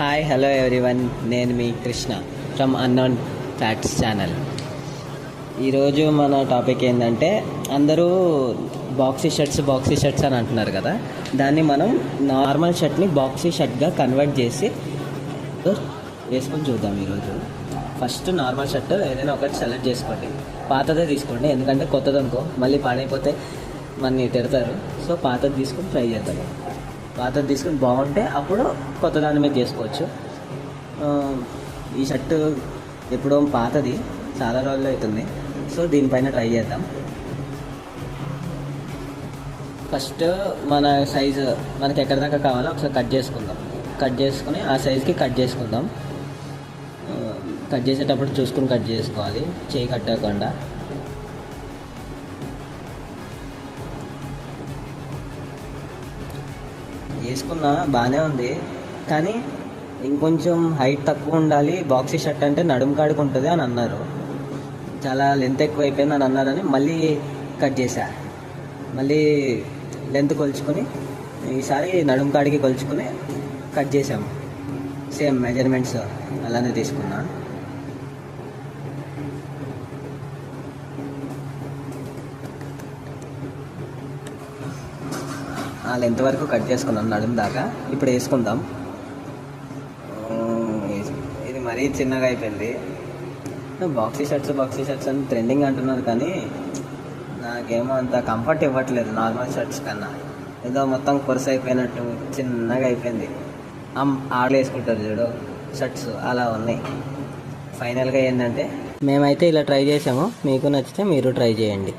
Hi hello everyone, నేను మీ Krishna from unknown facts channel. ఈరోజు మన టాపిక్ ఏంటంటే, అందరూ బాక్సీ షర్ట్స్ అని అంటున్నారు కదా. దాన్ని మనం నార్మల్ షర్ట్ని బాక్సీ షర్ట్గా కన్వర్ట్ చేసి వేసుకొని చూద్దాం. ఈరోజు ఫస్ట్ నార్మల్ షర్ట్ ఏదైనా ఒకటి సెలెక్ట్ చేసుకోండి. పాతదే తీసుకోండి, ఎందుకంటే కొత్తది అనుకో మళ్ళీ పాడైపోతే మనని తిడతారు. సో పాతది తీసుకొని ట్రై చేద్దాం. పాతది తీసుకొని బాగుంటే అప్పుడు కొత్త దాని మీద చేసుకోవచ్చు. ఈ షర్టు ఎప్పుడో పాతది, చాలా రోజులు అవుతుంది. సో దీనిపైన ట్రై చేద్దాం. ఫస్ట్ మన సైజు మనకి ఎక్కడి దాకా కావాలో ఒకసారి కట్ చేసుకుని ఆ సైజుకి కట్ చేసుకుందాం. కట్ చేసేటప్పుడు చూసుకుని కట్ చేసుకోవాలి, చేయి కట్టకుండా. వేసుకున్నా బాగానే ఉంది, కానీ ఇంకొంచెం హైట్ తక్కువ ఉండాలి. బాక్సీ షర్ట్ అంటే నడుము కాడికి ఉంటుంది అని అన్నారు. చాలా లెంత్ ఎక్కువ అయిపోయింది అని అన్నారని మళ్ళీ కట్ చేశా. మళ్ళీ లెంత్ కొలుచుకొని ఈసారి నడుము కాడికి కొలుచుకొని కట్ చేసాము. సేమ్ మెజర్మెంట్స్ అలానే తీసుకున్నా. ఆ లెంత్ వరకు కట్ చేసుకున్నాం నడుము దాకా. ఇప్పుడు వేసుకుందాం. ఇది మరీ చిన్నగా అయిపోయింది. బాక్సీ షర్ట్స్ అని ట్రెండింగ్ అంటున్నారు, కానీ నాకేమో అంత కంఫర్ట్ ఇవ్వట్లేదు నార్మల్ షర్ట్స్ కన్నా. ఏదో మొత్తం కొరస అయిపోయినట్టు చిన్నగా అయిపోయింది. ఆడలు వేసుకుంటారు చూడు షర్ట్స్, అలా ఉన్నాయి. ఫైనల్గా ఏంటంటే మేమైతే ఇలా ట్రై చేసాము. మీకు నచ్చితే మీరు ట్రై చేయండి.